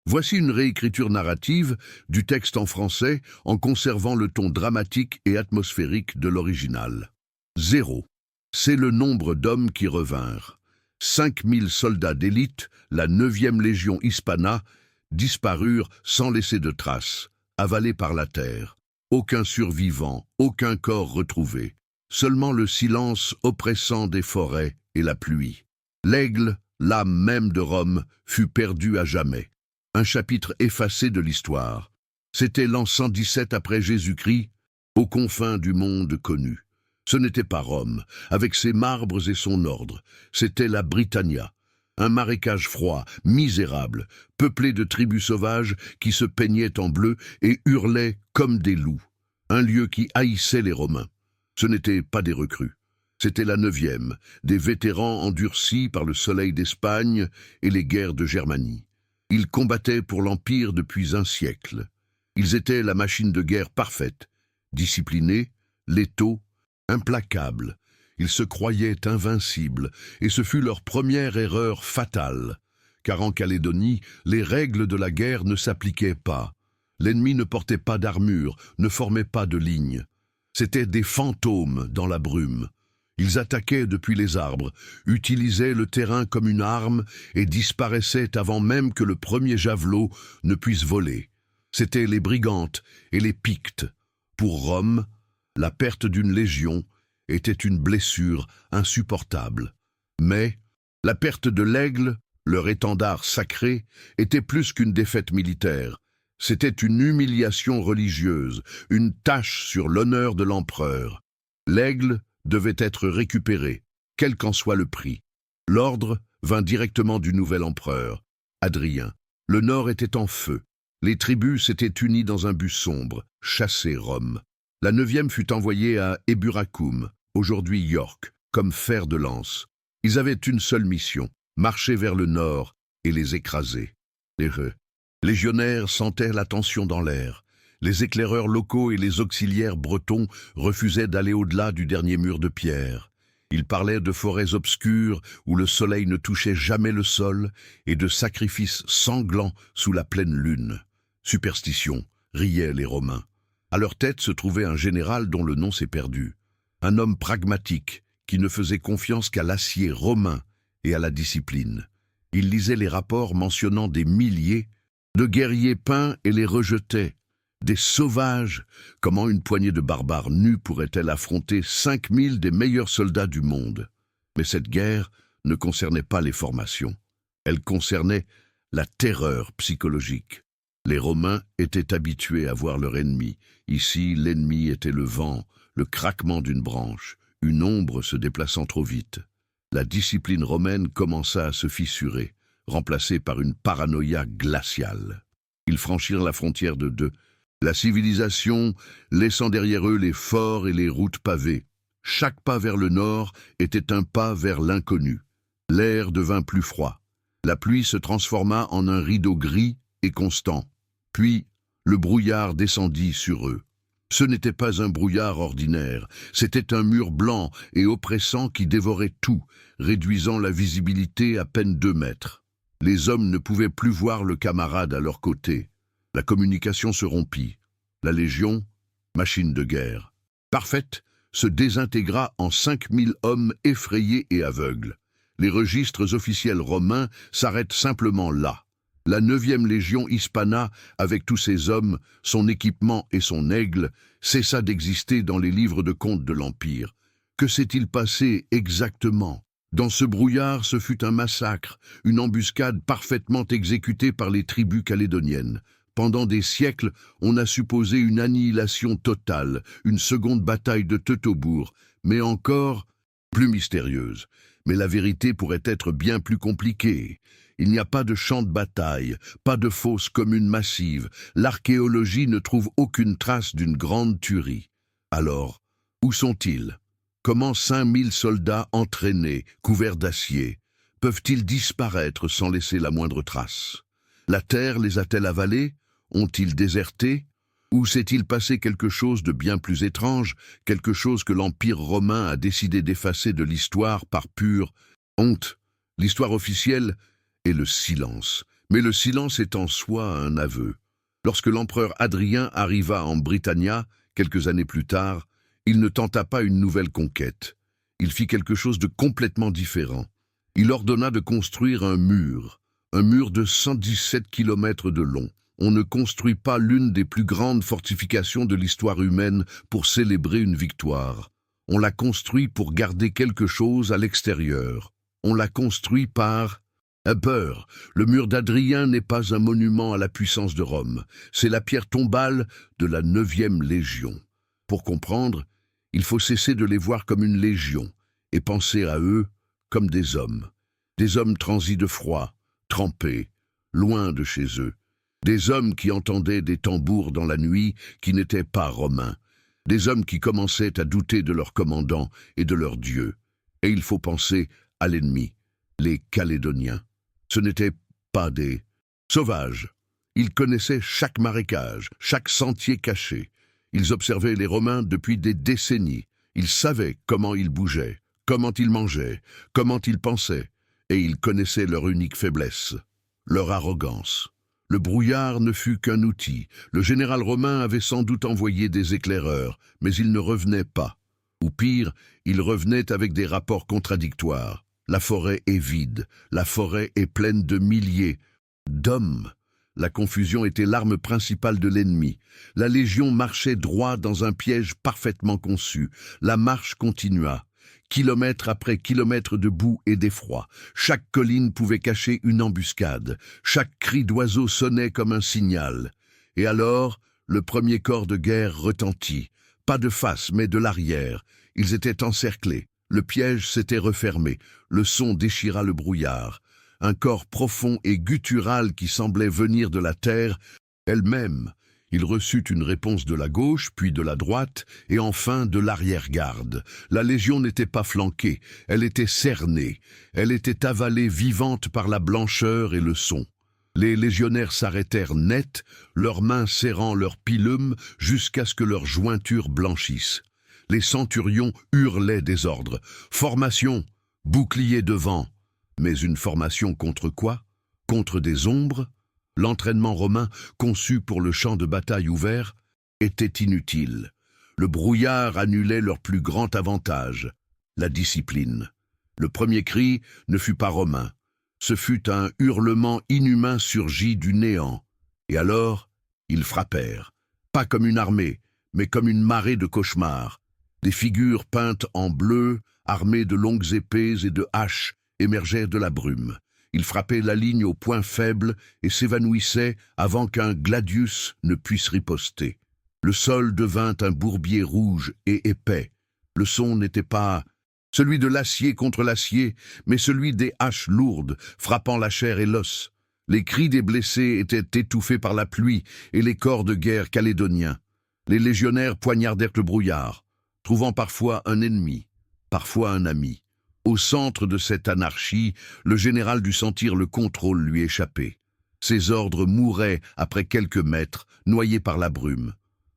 Voici une réécriture narrative du texte en français en conservant le ton dramatique et atmosphérique de l'original. 0. C'est le nombre d'hommes qui revinrent. 5000 soldats d'élite, la 9e Légion Hispana, disparurent sans laisser de traces, avalés par la terre. Aucun survivant, aucun corps retrouvé. Seulement le silence oppressant des forêts et la pluie. L'aigle, l'âme même de Rome, fut perdu à jamais. Un chapitre effacé de l'histoire. C'était l'an 117 après Jésus-Christ, aux confins du monde connu. Ce n'était pas Rome, avec ses marbres et son ordre. C'était la Britannia. Un marécage froid, misérable, peuplé de tribus sauvages qui se peignaient en bleu et hurlaient comme des loups. Un lieu qui haïssait les Romains. Ce n'étaient pas des recrues. C'était la 9e, des vétérans endurcis par le soleil d'Espagne et les guerres de Germanie. Ils combattaient pour l'Empire depuis un siècle. Ils étaient la machine de guerre parfaite, disciplinés, létaux, implacables. Ils se croyaient invincibles, et ce fut leur première erreur fatale, car en Calédonie, les règles de la guerre ne s'appliquaient pas. L'ennemi ne portait pas d'armure, ne formait pas de ligne. C'étaient des fantômes dans la brume. Ils attaquaient depuis les arbres, utilisaient le terrain comme une arme et disparaissaient avant même que le premier javelot ne puisse voler. C'étaient les Brigantes et les Pictes. Pour Rome, la perte d'une légion était une blessure insupportable. Mais la perte de l'aigle, leur étendard sacré, était plus qu'une défaite militaire. C'était une humiliation religieuse, une tache sur l'honneur de l'empereur. L'aigle devait être récupéré, quel qu'en soit le prix. L'ordre vint directement du nouvel empereur, Hadrien. Le nord était en feu. Les tribus s'étaient unies dans un but sombre, chasser Rome. La 9e fut envoyée à Eburacum, aujourd'hui York, comme fer de lance. Ils avaient une seule mission, marcher vers le nord et les écraser. Les légionnaires sentaient la tension dans l'air. Les éclaireurs locaux et les auxiliaires bretons refusaient d'aller au-delà du dernier mur de pierre. Ils parlaient de forêts obscures où le soleil ne touchait jamais le sol et de sacrifices sanglants sous la pleine lune. Superstition, riaient les Romains. À leur tête se trouvait un général dont le nom s'est perdu. Un homme pragmatique qui ne faisait confiance qu'à l'acier romain et à la discipline. Il lisait les rapports mentionnant des milliers de guerriers peints et les rejetait. Des sauvages, comment une poignée de barbares nus pourrait-elle affronter 5000 des meilleurs soldats du monde? Mais cette guerre ne concernait pas les formations. Elle concernait la terreur psychologique. Les Romains étaient habitués à voir leur ennemi. Ici, l'ennemi était le vent, le craquement d'une branche, une ombre se déplaçant trop vite. La discipline romaine commença à se fissurer, remplacée par une paranoïa glaciale. Ils franchirent la frontière de la civilisation, laissant derrière eux les forts et les routes pavées. Chaque pas vers le nord était un pas vers l'inconnu. L'air devint plus froid. La pluie se transforma en un rideau gris et constant. Puis, le brouillard descendit sur eux. Ce n'était pas un brouillard ordinaire, c'était un mur blanc et oppressant qui dévorait tout, réduisant la visibilité à peine 2 mètres. Les hommes ne pouvaient plus voir le camarade à leur côté. La communication se rompit. La Légion, machine de guerre, parfaite, se désintégra en 5000 hommes effrayés et aveugles. Les registres officiels romains s'arrêtent simplement là. La 9e Légion Hispana, avec tous ses hommes, son équipement et son aigle, cessa d'exister dans les livres de comptes de l'Empire. Que s'est-il passé exactement? Dans ce brouillard, ce fut un massacre, une embuscade parfaitement exécutée par les tribus calédoniennes. Pendant des siècles, on a supposé une annihilation totale, une seconde bataille de Teutobourg, mais encore plus mystérieuse. Mais la vérité pourrait être bien plus compliquée. Il n'y a pas de champ de bataille, pas de fosse commune massive. L'archéologie ne trouve aucune trace d'une grande tuerie. Alors, où sont-ils? Comment 5000 soldats entraînés, couverts d'acier, peuvent-ils disparaître sans laisser la moindre trace? La terre les a-t-elle avalés? Ont-ils déserté? Ou s'est-il passé quelque chose de bien plus étrange, quelque chose que l'Empire romain a décidé d'effacer de l'histoire par pure honte? L'histoire officielle est le silence, Mais le silence est en soi un aveu. Lorsque l'empereur Hadrien arriva en Britannia, quelques années plus tard, il ne tenta pas une nouvelle conquête. Il fit quelque chose de complètement différent. Il ordonna de construire un mur de 117 kilomètres de long. On ne construit pas l'une des plus grandes fortifications de l'histoire humaine pour célébrer une victoire. On l'a construit pour garder quelque chose à l'extérieur. On l'a construit par peur. Le mur d'Hadrien n'est pas un monument à la puissance de Rome. C'est la pierre tombale de la 9e Légion. Pour comprendre, il faut cesser de les voir comme une légion et penser à eux comme des hommes transis de froid, trempés, loin de chez eux. Des hommes qui entendaient des tambours dans la nuit qui n'étaient pas romains. Des hommes qui commençaient à douter de leur commandant et de leur Dieu. Et il faut penser à l'ennemi, les Calédoniens. Ce n'étaient pas des sauvages. Ils connaissaient chaque marécage, chaque sentier caché. Ils observaient les Romains depuis des décennies. Ils savaient comment ils bougeaient, comment ils mangeaient, comment ils pensaient. Et ils connaissaient leur unique faiblesse, leur arrogance. Le brouillard ne fut qu'un outil. Le général romain avait sans doute envoyé des éclaireurs, mais ils ne revenaient pas. Ou pire, ils revenaient avec des rapports contradictoires. La forêt est vide, la forêt est pleine de milliers d'hommes. La confusion était l'arme principale de l'ennemi. La légion marchait droit dans un piège parfaitement conçu. La marche continua. Kilomètre après kilomètre de boue et d'effroi. Chaque colline pouvait cacher une embuscade. Chaque cri d'oiseau sonnait comme un signal. Et alors, le premier corps de guerre retentit. Pas de face, mais de l'arrière. Ils étaient encerclés. Le piège s'était refermé. Le son déchira le brouillard. Un corps profond et guttural qui semblait venir de la terre elle-même. Il reçut une réponse de la gauche, puis de la droite, et enfin de l'arrière-garde. La légion n'était pas flanquée, elle était cernée. Elle était avalée vivante par la blancheur et le son. Les légionnaires s'arrêtèrent net, leurs mains serrant leurs pilumes jusqu'à ce que leurs jointures blanchissent. Les centurions hurlaient des ordres. Formation, bouclier devant. Mais une formation contre quoi? Contre des ombres? L'entraînement romain, conçu pour le champ de bataille ouvert, était inutile. Le brouillard annulait leur plus grand avantage, la discipline. Le premier cri ne fut pas romain. Ce fut un hurlement inhumain surgi du néant. Et alors, ils frappèrent. Pas comme une armée, mais comme une marée de cauchemars. Des figures peintes en bleu, armées de longues épées et de haches, émergèrent de la brume. Ils frappaient la ligne au point faible et s'évanouissaient avant qu'un gladius ne puisse riposter. Le sol devint un bourbier rouge et épais. Le son n'était pas celui de l'acier contre l'acier, mais celui des haches lourdes, frappant la chair et l'os. Les cris des blessés étaient étouffés par la pluie et les corps de guerre calédoniens. Les légionnaires poignardèrent le brouillard, trouvant parfois un ennemi, parfois un ami. Au centre de cette anarchie, le général dut sentir le contrôle lui échapper. Ses ordres mouraient après quelques mètres, noyés par la brume.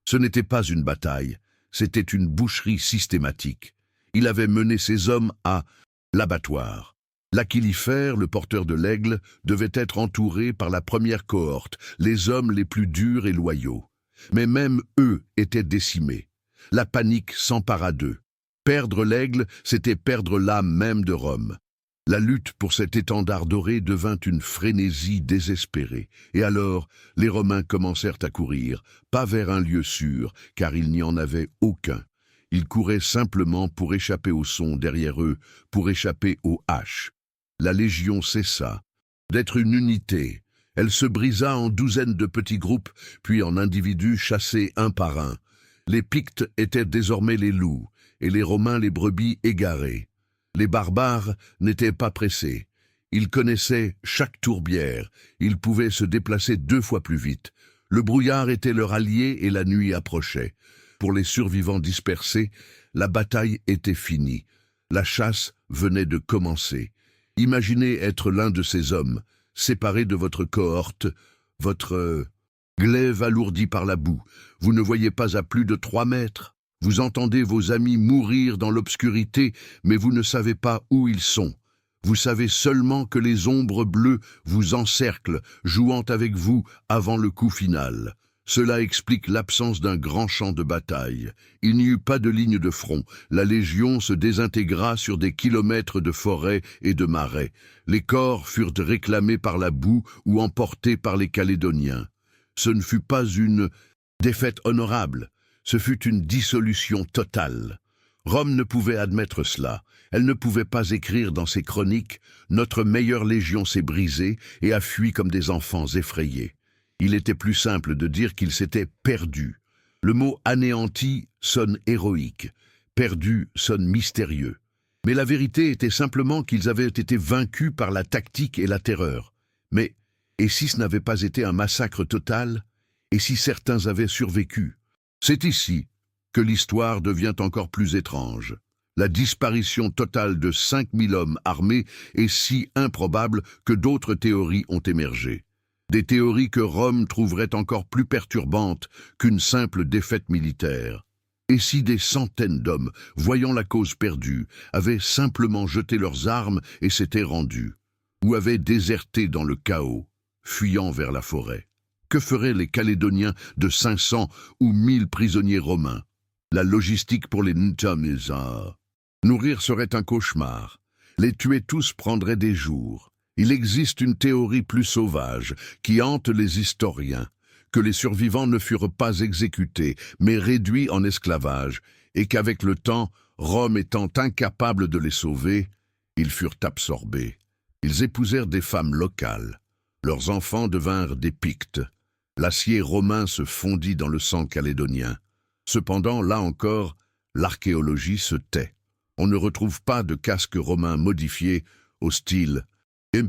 Ce n'était pas une bataille, c'était une boucherie systématique. Il avait mené ses hommes à l'abattoir. L'Aquilifère, le porteur de l'aigle, devait être entouré par la première cohorte, les hommes les plus durs et loyaux. Mais même eux étaient décimés. La panique s'empara d'eux. Perdre l'aigle, c'était perdre l'âme même de Rome. La lutte pour cet étendard doré devint une frénésie désespérée. Et alors, les Romains commencèrent à courir, pas vers un lieu sûr, car il n'y en avait aucun. Ils couraient simplement pour échapper au son derrière eux, pour échapper aux haches. La légion cessa d'être une unité. Elle se brisa en douzaines de petits groupes, puis en individus chassés un par un. Les Pictes étaient désormais les loups, et les Romains les brebis égarées. Les barbares n'étaient pas pressés. Ils connaissaient chaque tourbière. Ils pouvaient se déplacer 2 fois plus vite. Le brouillard était leur allié et la nuit approchait. Pour les survivants dispersés, la bataille était finie. La chasse venait de commencer. Imaginez être l'un de ces hommes, séparé de votre cohorte, votre glaive alourdi par la boue. Vous ne voyez pas à plus de 3 mètres. Vous entendez vos amis mourir dans l'obscurité, mais vous ne savez pas où ils sont. Vous savez seulement que les ombres bleues vous encerclent, jouant avec vous avant le coup final. Cela explique l'absence d'un grand champ de bataille. Il n'y eut pas de ligne de front. La Légion se désintégra sur des kilomètres de forêts et de marais. Les corps furent réclamés par la boue ou emportés par les Calédoniens. Ce ne fut pas une défaite honorable, ce fut une dissolution totale. Rome ne pouvait admettre cela. Elle ne pouvait pas écrire dans ses chroniques « Notre meilleure légion s'est brisée et a fui comme des enfants effrayés ». Il était plus simple de dire qu'ils s'étaient perdus. Le mot « anéanti » sonne héroïque, « perdu » sonne mystérieux. Mais la vérité était simplement qu'ils avaient été vaincus par la tactique et la terreur. Mais, et si ce n'avait pas été un massacre total? Et si certains avaient survécu? C'est ici que l'histoire devient encore plus étrange. La disparition totale de 5000 hommes armés est si improbable que d'autres théories ont émergé. Des théories que Rome trouverait encore plus perturbantes qu'une simple défaite militaire. Et si des centaines d'hommes, voyant la cause perdue, avaient simplement jeté leurs armes et s'étaient rendus, ou avaient déserté dans le chaos, fuyant vers la forêt? Que feraient les Calédoniens de 500 ou 1000 prisonniers romains? La logistique pour les Ntamisa. Nourrir serait un cauchemar. Les tuer tous prendrait des jours. Il existe une théorie plus sauvage qui hante les historiens, que les survivants ne furent pas exécutés, mais réduits en esclavage, et qu'avec le temps, Rome étant incapable de les sauver, ils furent absorbés. Ils épousèrent des femmes locales. Leurs enfants devinrent des Pictes. L'acier romain se fondit dans le sang calédonien. Cependant, là encore, l'archéologie se tait. On ne retrouve pas de casques romains modifiés au style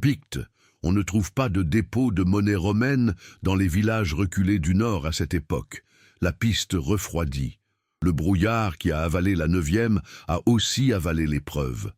Picte. On ne trouve pas de dépôt de monnaie romaine dans les villages reculés du nord à cette époque. La piste refroidit. Le brouillard qui a avalé la 9e a aussi avalé l'épreuve.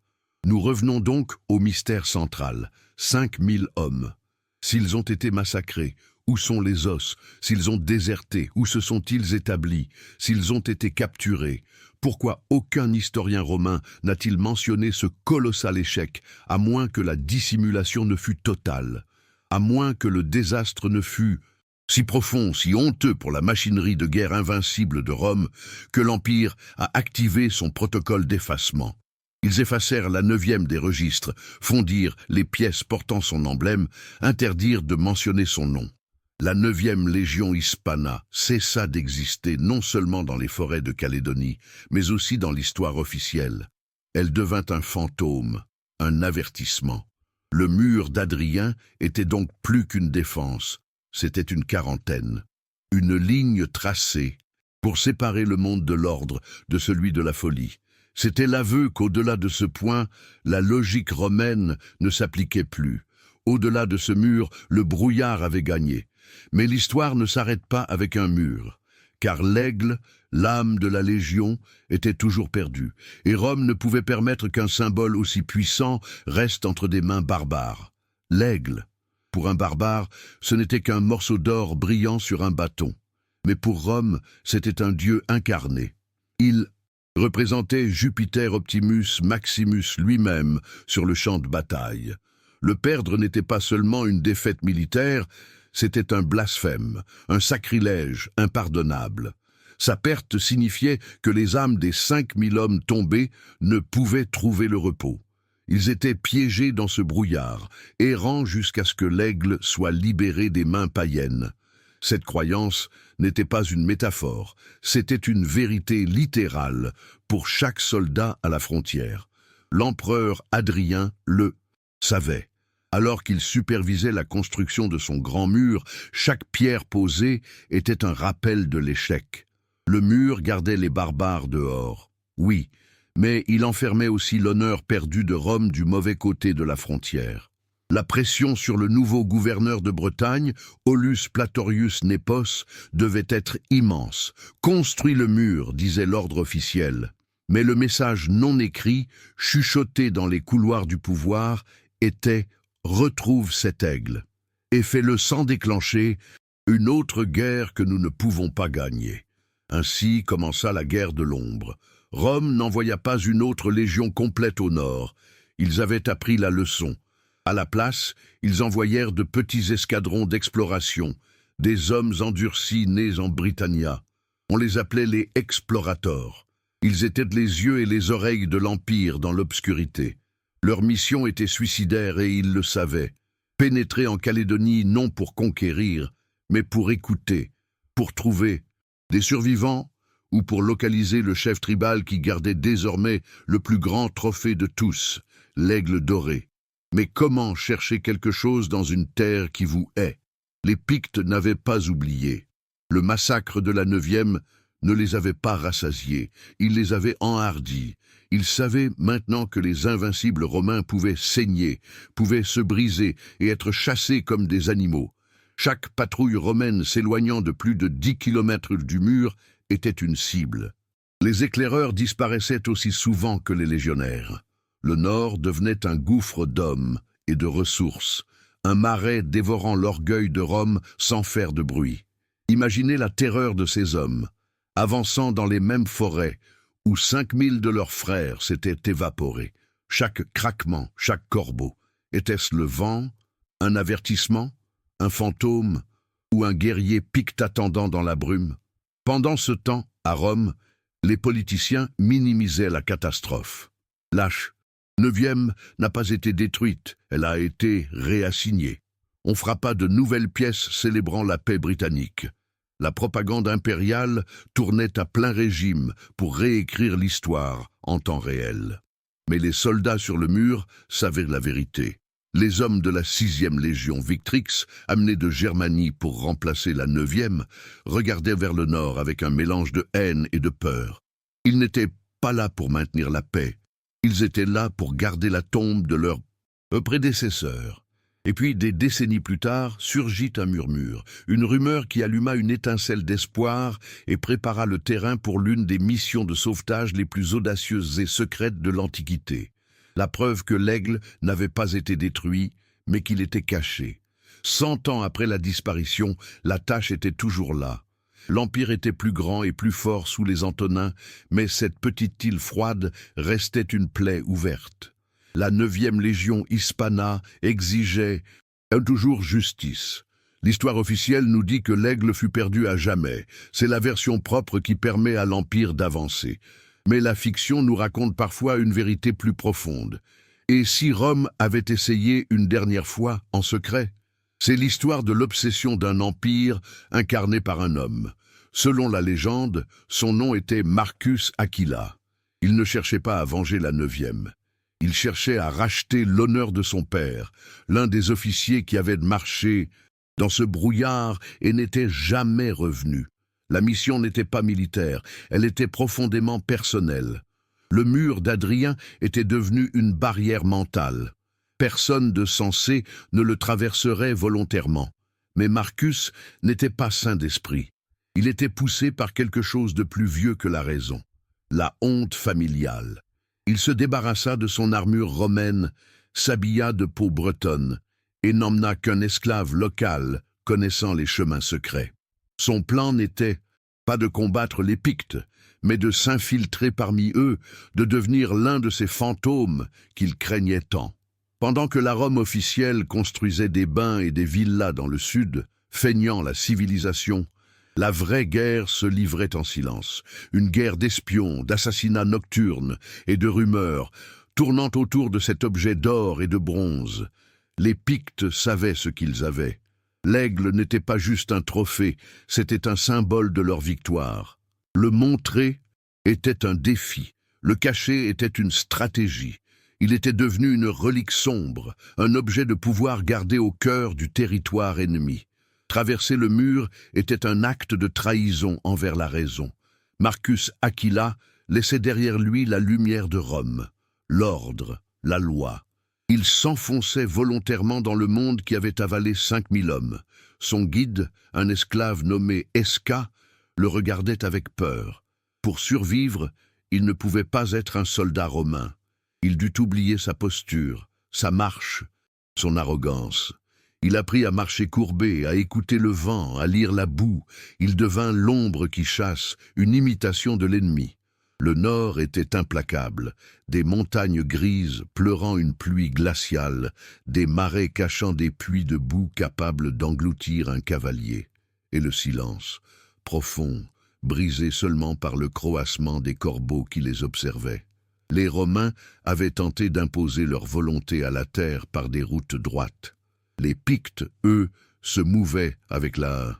Nous revenons donc au mystère central. 5000 hommes. S'ils ont été massacrés, où sont les os? S'ils ont déserté, où se sont-ils établis? S'ils ont été capturés, pourquoi aucun historien romain n'a-t-il mentionné ce colossal échec, à moins que la dissimulation ne fût totale, à moins que le désastre ne fût si profond, si honteux pour la machinerie de guerre invincible de Rome, que l'Empire a activé son protocole d'effacement? Ils effacèrent la 9e des registres, fondirent les pièces portant son emblème, interdirent de mentionner son nom. La 9e Légion Hispana cessa d'exister non seulement dans les forêts de Calédonie, mais aussi dans l'histoire officielle. Elle devint un fantôme, un avertissement. Le mur d'Adrien était donc plus qu'une défense, c'était une quarantaine, une ligne tracée pour séparer le monde de l'ordre de celui de la folie. C'était l'aveu qu'au-delà de ce point, la logique romaine ne s'appliquait plus. Au-delà de ce mur, le brouillard avait gagné. Mais l'histoire ne s'arrête pas avec un mur, car l'aigle, l'âme de la Légion, était toujours perdue, et Rome ne pouvait permettre qu'un symbole aussi puissant reste entre des mains barbares. L'aigle, pour un barbare, ce n'était qu'un morceau d'or brillant sur un bâton, mais pour Rome, c'était un dieu incarné. Il représentait Jupiter Optimus Maximus lui-même sur le champ de bataille. Le perdre n'était pas seulement une défaite militaire, c'était un blasphème, un sacrilège impardonnable. Sa perte signifiait que les âmes des 5000 hommes tombés ne pouvaient trouver le repos. Ils étaient piégés dans ce brouillard, errant jusqu'à ce que l'aigle soit libéré des mains païennes. Cette croyance n'était pas une métaphore, c'était une vérité littérale pour chaque soldat à la frontière. L'empereur Hadrien le savait. Alors qu'il supervisait la construction de son grand mur, chaque pierre posée était un rappel de l'échec. Le mur gardait les barbares dehors, oui, mais il enfermait aussi l'honneur perdu de Rome du mauvais côté de la frontière. La pression sur le nouveau gouverneur de Bretagne, Aulus Platorius Nepos, devait être immense. « Construis le mur », disait l'ordre officiel. Mais le message non écrit, chuchoté dans les couloirs du pouvoir, était retrouve cet aigle, et fais-le sans déclencher une autre guerre que nous ne pouvons pas gagner. Ainsi commença la guerre de l'ombre. Rome n'envoya pas une autre légion complète au nord. Ils avaient appris la leçon. À la place, ils envoyèrent de petits escadrons d'exploration, des hommes endurcis nés en Britannia. On les appelait les explorators. Ils étaient les yeux et les oreilles de l'Empire dans l'obscurité. Leur mission était suicidaire et ils le savaient. Pénétrer en Calédonie non pour conquérir, mais pour écouter, pour trouver des survivants ou pour localiser le chef tribal qui gardait désormais le plus grand trophée de tous, l'aigle doré. Mais comment chercher quelque chose dans une terre qui vous hait? Les Pictes n'avaient pas oublié. Le massacre de la 9e ne les avait pas rassasiés, il les avait enhardis. Ils savaient maintenant que les invincibles Romains pouvaient saigner, pouvaient se briser et être chassés comme des animaux. Chaque patrouille romaine s'éloignant de plus de 10 kilomètres du mur était une cible. Les éclaireurs disparaissaient aussi souvent que les légionnaires. Le nord devenait un gouffre d'hommes et de ressources, un marais dévorant l'orgueil de Rome sans faire de bruit. Imaginez la terreur de ces hommes, avançant dans les mêmes forêts où 5000 de leurs frères s'étaient évaporés. Chaque craquement, chaque corbeau, était-ce le vent, un avertissement, un fantôme ou un guerrier picte attendant dans la brume? Pendant ce temps, à Rome, les politiciens minimisaient la catastrophe. Lâche, 9e n'a pas été détruite, elle a été réassignée. On frappa de nouvelles pièces célébrant la paix britannique. La propagande impériale tournait à plein régime pour réécrire l'histoire en temps réel. Mais les soldats sur le mur savaient la vérité. Les hommes de la 6e Légion Victrix, amenés de Germanie pour remplacer la 9e, regardaient vers le nord avec un mélange de haine et de peur. Ils n'étaient pas là pour maintenir la paix. Ils étaient là pour garder la tombe de leurs prédécesseurs. Et puis, des décennies plus tard, surgit un murmure, une rumeur qui alluma une étincelle d'espoir et prépara le terrain pour l'une des missions de sauvetage les plus audacieuses et secrètes de l'Antiquité. La preuve que l'aigle n'avait pas été détruit, mais qu'il était caché. 100 ans après la disparition, la tâche était toujours là. L'Empire était plus grand et plus fort sous les Antonins, mais cette petite île froide restait une plaie ouverte. La 9e Légion Hispana exigeait toujours justice. L'histoire officielle nous dit que l'aigle fut perdu à jamais. C'est la version propre qui permet à l'Empire d'avancer. Mais la fiction nous raconte parfois une vérité plus profonde. Et si Rome avait essayé une dernière fois en secret? C'est l'histoire de l'obsession d'un empire incarné par un homme. Selon la légende, son nom était Marcus Aquila. Il ne cherchait pas à venger la 9e. Il cherchait à racheter l'honneur de son père, l'un des officiers qui avait marché dans ce brouillard et n'était jamais revenu. La mission n'était pas militaire, elle était profondément personnelle. Le mur d'Adrien était devenu une barrière mentale. Personne de sensé ne le traverserait volontairement. Mais Marcus n'était pas sain d'esprit. Il était poussé par quelque chose de plus vieux que la raison, la honte familiale. Il se débarrassa de son armure romaine, s'habilla de peau bretonne, et n'emmena qu'un esclave local connaissant les chemins secrets. Son plan n'était pas de combattre les Pictes, mais de s'infiltrer parmi eux, de devenir l'un de ces fantômes qu'il craignait tant. Pendant que la Rome officielle construisait des bains et des villas dans le sud, feignant la civilisation, la vraie guerre se livrait en silence, une guerre d'espions, d'assassinats nocturnes et de rumeurs, tournant autour de cet objet d'or et de bronze. Les Pictes savaient ce qu'ils avaient. L'aigle n'était pas juste un trophée, c'était un symbole de leur victoire. Le montrer était un défi, le cacher était une stratégie. Il était devenu une relique sombre, un objet de pouvoir gardé au cœur du territoire ennemi. Traverser le mur était un acte de trahison envers la raison. Marcus Aquila laissait derrière lui la lumière de Rome, l'ordre, la loi. Il s'enfonçait volontairement dans le monde qui avait avalé 5000 hommes. Son guide, un esclave nommé Esca, le regardait avec peur. Pour survivre, il ne pouvait pas être un soldat romain. Il dut oublier sa posture, sa marche, son arrogance. Il apprit à marcher courbé, à écouter le vent, à lire la boue. Il devint l'ombre qui chasse, une imitation de l'ennemi. Le nord était implacable, des montagnes grises pleurant une pluie glaciale, des marais cachant des puits de boue capables d'engloutir un cavalier, et le silence, profond, brisé seulement par le croassement des corbeaux qui les observaient. Les Romains avaient tenté d'imposer leur volonté à la terre par des routes droites. Les Pictes, eux, se mouvaient avec la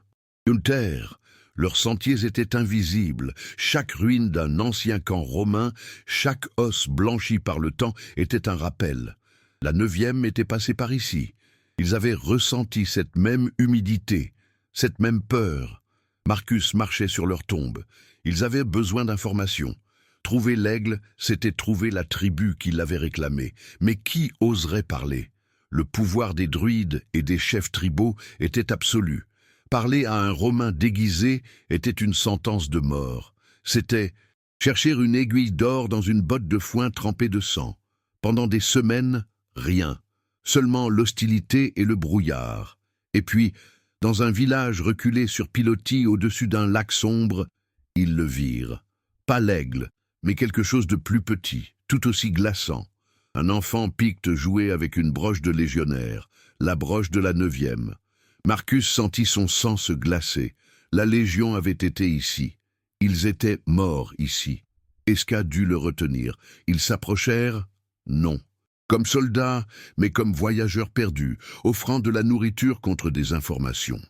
terre. Leurs sentiers étaient invisibles. Chaque ruine d'un ancien camp romain, chaque os blanchi par le temps était un rappel. La 9e était passée par ici. Ils avaient ressenti cette même humidité, cette même peur. Marcus marchait sur leur tombe. Ils avaient besoin d'informations. Trouver l'aigle, c'était trouver la tribu qui l'avait réclamé. Mais qui oserait parler? Le pouvoir des druides et des chefs tribaux était absolu. Parler à un Romain déguisé était une sentence de mort. C'était chercher une aiguille d'or dans une botte de foin trempée de sang. Pendant des semaines, rien. Seulement l'hostilité et le brouillard. Et puis, dans un village reculé sur pilotis au-dessus d'un lac sombre, ils le virent. Pas l'aigle, mais quelque chose de plus petit, tout aussi glaçant. Un enfant picte jouait avec une broche de légionnaire, la broche de la 9e. Marcus sentit son sang se glacer. La Légion avait été ici. Ils étaient morts ici. Esca dut le retenir. Ils s'approchèrent? Non. Comme soldats, mais comme voyageurs perdus, offrant de la nourriture contre des informations.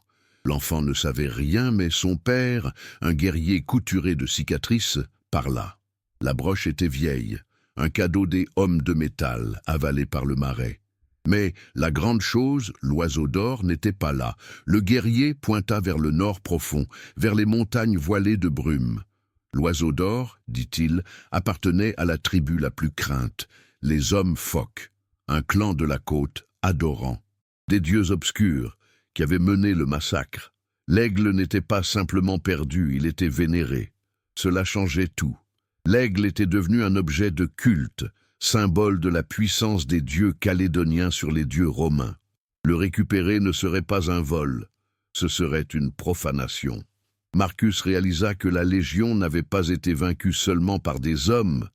L'enfant ne savait rien, mais son père, un guerrier couturé de cicatrices, parla. La broche était vieille, un cadeau des hommes de métal, avalé par le marais. Mais la grande chose, l'oiseau d'or, n'était pas là. Le guerrier pointa vers le nord profond, vers les montagnes voilées de brume. L'oiseau d'or, dit-il, appartenait à la tribu la plus crainte, les hommes phoques, un clan de la côte adorant, des dieux obscurs qui avaient mené le massacre. L'aigle n'était pas simplement perdu, il était vénéré. Cela changeait tout. L'aigle était devenu un objet de culte, symbole de la puissance des dieux calédoniens sur les dieux romains. Le récupérer ne serait pas un vol, ce serait une profanation. Marcus réalisa que la Légion n'avait pas été vaincue seulement par des hommes,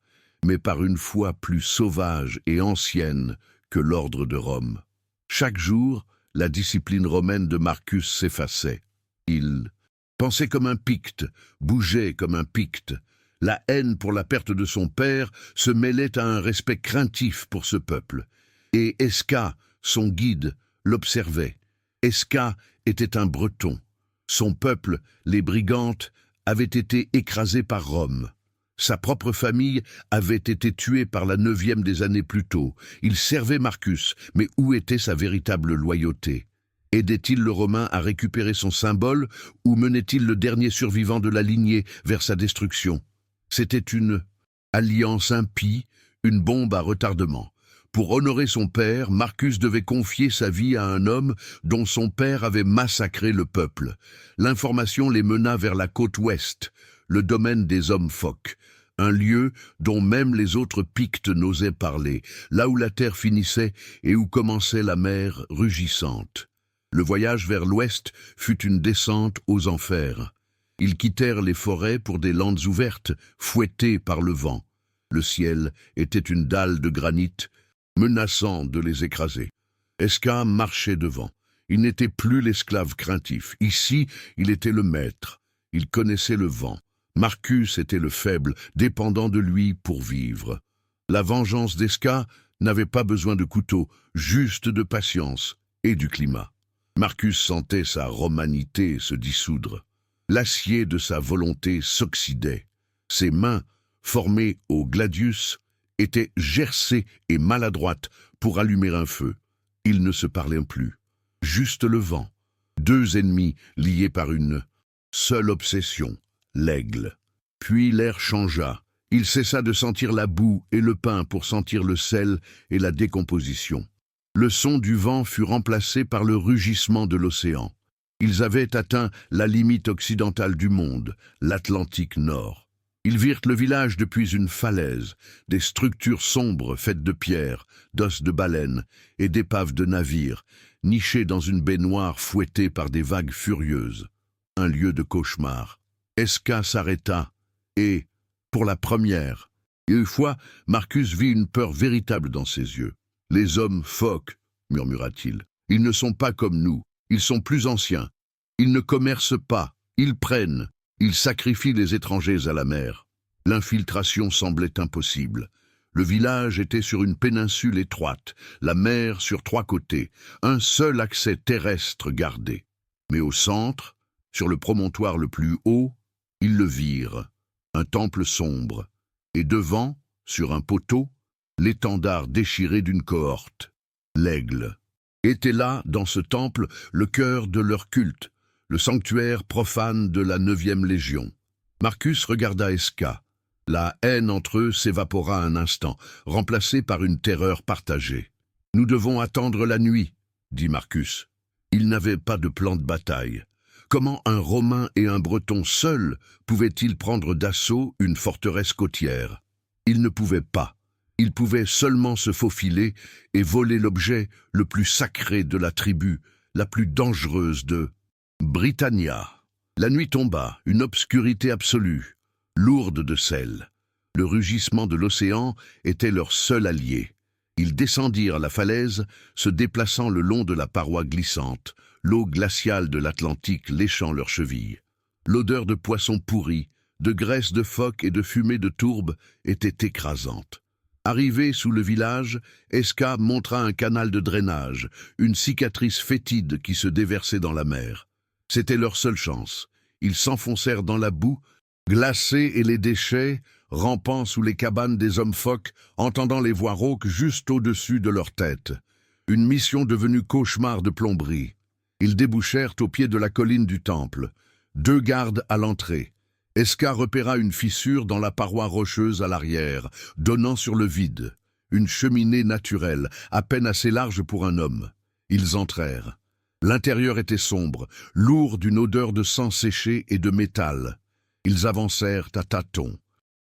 mais par une foi plus sauvage et ancienne que l'ordre de Rome. Chaque jour, la discipline romaine de Marcus s'effaçait. Il pensait comme un Picte, bougeait comme un Picte. La haine pour la perte de son père se mêlait à un respect craintif pour ce peuple. Et Esca, son guide, l'observait. Esca était un Breton. Son peuple, les Brigantes, avait été écrasé par Rome. Sa propre famille avait été tuée par la 9e des années plus tôt. Il servait Marcus, mais où était sa véritable loyauté? Aidait-il le Romain à récupérer son symbole ou menait-il le dernier survivant de la lignée vers sa destruction? C'était une alliance impie, une bombe à retardement. Pour honorer son père, Marcus devait confier sa vie à un homme dont son père avait massacré le peuple. L'information les mena vers la côte ouest, le domaine des hommes phoques, un lieu dont même les autres Pictes n'osaient parler, là où la terre finissait et où commençait la mer rugissante. Le voyage vers l'ouest fut une descente aux enfers. Ils quittèrent les forêts pour des landes ouvertes, fouettées par le vent. Le ciel était une dalle de granit, menaçant de les écraser. Esca marchait devant. Il n'était plus l'esclave craintif. Ici, il était le maître. Il connaissait le vent. Marcus était le faible, dépendant de lui pour vivre. La vengeance d'Esca n'avait pas besoin de couteau, juste de patience et du climat. Marcus sentait sa romanité se dissoudre. L'acier de sa volonté s'oxydait. Ses mains, formées au gladius, étaient gercées et maladroites pour allumer un feu. Ils ne se parlaient plus. Juste le vent. Deux ennemis liés par une seule obsession, l'aigle. Puis l'air changea. Il cessa de sentir la boue et le pain pour sentir le sel et la décomposition. Le son du vent fut remplacé par le rugissement de l'océan. Ils avaient atteint la limite occidentale du monde, l'Atlantique Nord. Ils virent le village depuis une falaise, des structures sombres faites de pierres, d'os de baleines et d'épaves de navires, nichées dans une baignoire fouettée par des vagues furieuses. Un lieu de cauchemar. Esca s'arrêta et, Pour la première fois, Marcus vit une peur véritable dans ses yeux. « Les hommes phoques, murmura-t-il. Ils ne sont pas comme nous. Ils sont plus anciens. Ils ne commercent pas. Ils prennent. Ils sacrifient les étrangers à la mer. » L'infiltration semblait impossible. Le village était sur une péninsule étroite, la mer sur 3 côtés, un seul accès terrestre gardé. Mais au centre, sur le promontoire le plus haut, ils le virent, un temple sombre, et devant, sur un poteau, l'étendard déchiré d'une cohorte. L'aigle était là, dans ce temple, le cœur de leur culte, le sanctuaire profane de la 9e Légion. Marcus regarda Esca. La haine entre eux s'évapora un instant, remplacée par une terreur partagée. « Nous devons attendre la nuit, » dit Marcus. Il n'avait pas de plan de bataille. Comment un Romain et un Breton seuls pouvaient-ils prendre d'assaut une forteresse côtière? Ils ne pouvaient pas. Ils pouvaient seulement se faufiler et voler l'objet le plus sacré de la tribu, la plus dangereuse de Britannia. La nuit tomba, une obscurité absolue, lourde de sel. Le rugissement de l'océan était leur seul allié. Ils descendirent la falaise, se déplaçant le long de la paroi glissante, l'eau glaciale de l'Atlantique léchant leurs chevilles. L'odeur de poissons pourris, de graisse de phoque et de fumée de tourbe était écrasante. Arrivé sous le village, Esca montra un canal de drainage, une cicatrice fétide qui se déversait dans la mer. C'était leur seule chance. Ils s'enfoncèrent dans la boue, glacés et les déchets, rampant sous les cabanes des hommes phoques, entendant les voix rauques juste au-dessus de leur tête. Une mission devenue cauchemar de plomberie. Ils débouchèrent au pied de la colline du temple. 2 gardes à l'entrée. Esca repéra une fissure dans la paroi rocheuse à l'arrière, donnant sur le vide. Une cheminée naturelle, à peine assez large pour un homme. Ils entrèrent. L'intérieur était sombre, lourd d'une odeur de sang séché et de métal. Ils avancèrent à tâtons.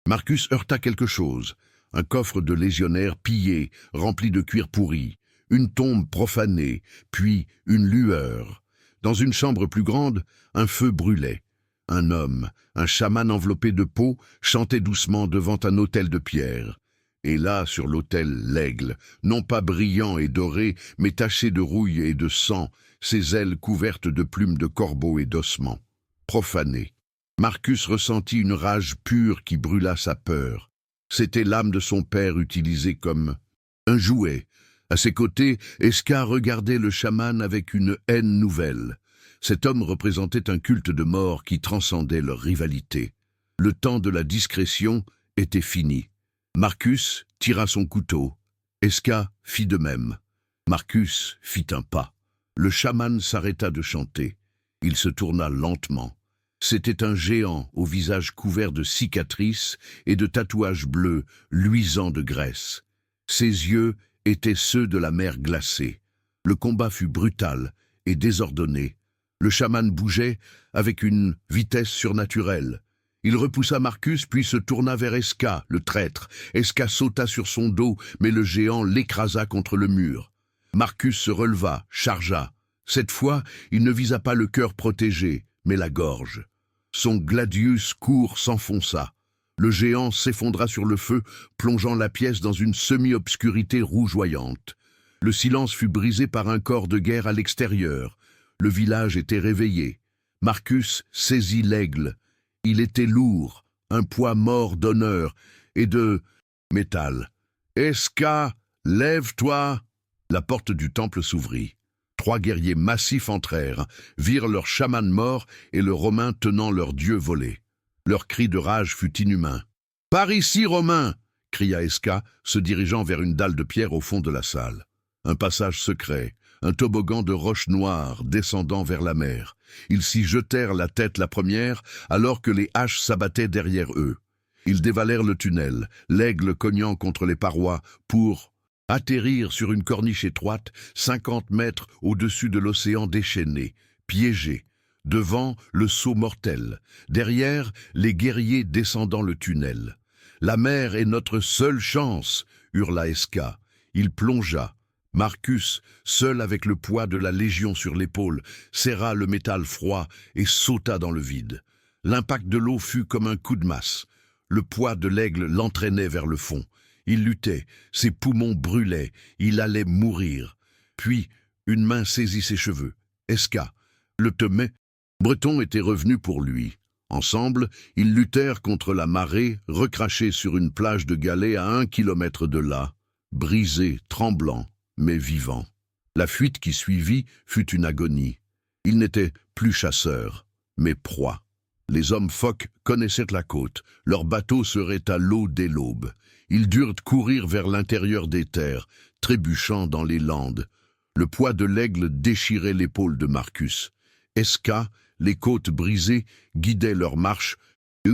Marcus heurta quelque chose. Un coffre de légionnaire pillé, rempli de cuir pourri. Une tombe profanée, puis une lueur. Dans une chambre plus grande, un feu brûlait. Un homme, un chaman enveloppé de peau, chantait doucement devant un autel de pierre. Et là, sur l'autel, l'aigle, non pas brillant et doré, mais taché de rouille et de sang, ses ailes couvertes de plumes de corbeau et d'ossements. Profané. Marcus ressentit une rage pure qui brûla sa peur. C'était l'âme de son père utilisée comme un jouet. À ses côtés, Esca regardait le chaman avec une haine nouvelle. Cet homme représentait un culte de mort qui transcendait leur rivalité. Le temps de la discrétion était fini. Marcus tira son couteau. Esca fit de même. Marcus fit un pas. Le chaman s'arrêta de chanter. Il se tourna lentement. C'était un géant au visage couvert de cicatrices et de tatouages bleus luisants de graisse. Ses yeux étaient ceux de la mer glacée. Le combat fut brutal et désordonné. Le chaman bougeait avec une vitesse surnaturelle. Il repoussa Marcus puis se tourna vers Esca, le traître. Esca sauta sur son dos, mais le géant l'écrasa contre le mur. Marcus se releva, chargea. Cette fois, il ne visa pas le cœur protégé, mais la gorge. Son gladius court s'enfonça. Le géant s'effondra sur le feu, plongeant la pièce dans une semi-obscurité rougeoyante. Le silence fut brisé par un corps de guerre à l'extérieur. Le village était réveillé. Marcus saisit l'aigle. Il était lourd, un poids mort d'honneur et de métal. « Esca, lève-toi !» La porte du temple s'ouvrit. 3 guerriers massifs entrèrent, virent leur chaman mort et le Romain tenant leur dieu volé. Leur cri de rage fut inhumain. « Par ici, Romain !» cria Esca, se dirigeant vers une dalle de pierre au fond de la salle. Un passage secret, un toboggan de roches noires descendant vers la mer. Ils s'y jetèrent la tête la première, alors que les haches s'abattaient derrière eux. Ils dévalèrent le tunnel, l'aigle cognant contre les parois, pour atterrir sur une corniche étroite, 50 mètres au-dessus de l'océan déchaîné, piégé. Devant, le saut mortel. Derrière, les guerriers descendant le tunnel. « La mer est notre seule chance !» hurla Esca. Il plongea. Marcus, seul avec le poids de la Légion sur l'épaule, serra le métal froid et sauta dans le vide. L'impact de l'eau fut comme un coup de masse. Le poids de l'aigle l'entraînait vers le fond. Il luttait, ses poumons brûlaient, il allait mourir. Puis, une main saisit ses cheveux. Esca, le temet, Breton était revenu pour lui. Ensemble, ils luttèrent contre la marée, recrachés sur une plage de galets à 1 kilomètre de là, brisés, tremblants, mais vivants. La fuite qui suivit fut une agonie. Ils n'étaient plus chasseurs, mais proies. Les hommes phoques connaissaient la côte, leur bateau serait à l'eau dès l'aube. Ils durent courir vers l'intérieur des terres, trébuchant dans les landes. Le poids de l'aigle déchirait l'épaule de Marcus. Esca, les côtes brisées, guidaient leur marche,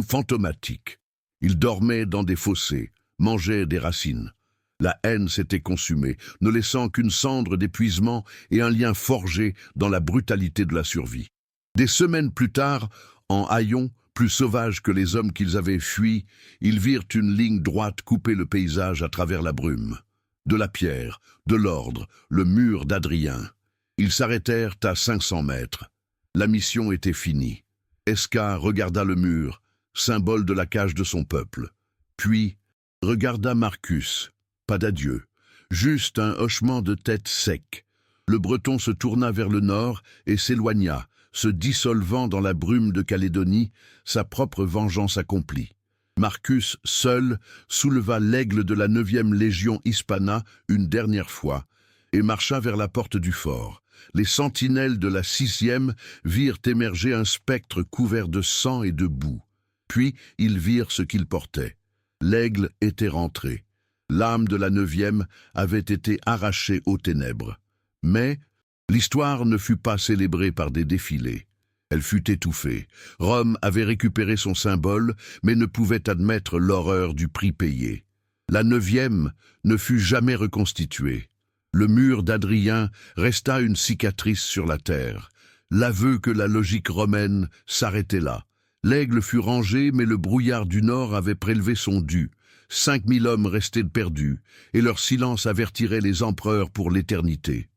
fantomatique. Ils dormaient dans des fossés, mangeaient des racines. La haine s'était consumée, ne laissant qu'une cendre d'épuisement et un lien forgé dans la brutalité de la survie. Des semaines plus tard, en haillons, plus sauvages que les hommes qu'ils avaient fuis, ils virent une ligne droite couper le paysage à travers la brume. De la pierre, de l'ordre, le mur d'Adrien. Ils s'arrêtèrent à 500 mètres. La mission était finie. Esca regarda le mur, symbole de la cage de son peuple. Puis regarda Marcus. Pas d'adieu, juste un hochement de tête sec. Le Breton se tourna vers le nord et s'éloigna, se dissolvant dans la brume de Calédonie, sa propre vengeance accomplie. Marcus, seul, souleva l'aigle de la 9e Légion Hispana une dernière fois et marcha vers la porte du fort. Les sentinelles de la 6e virent émerger un spectre couvert de sang et de boue. Puis ils virent ce qu'il portait. L'aigle était rentré. L'âme de la 9e avait été arrachée aux ténèbres. Mais l'histoire ne fut pas célébrée par des défilés. Elle fut étouffée. Rome avait récupéré son symbole, mais ne pouvait admettre l'horreur du prix payé. La 9e ne fut jamais reconstituée. Le mur d'Adrien resta une cicatrice sur la terre. L'aveu que la logique romaine s'arrêtait là. L'aigle fut rangé, mais le brouillard du Nord avait prélevé son dû. 5000 hommes restaient perdus, et leur silence avertirait les empereurs pour l'éternité.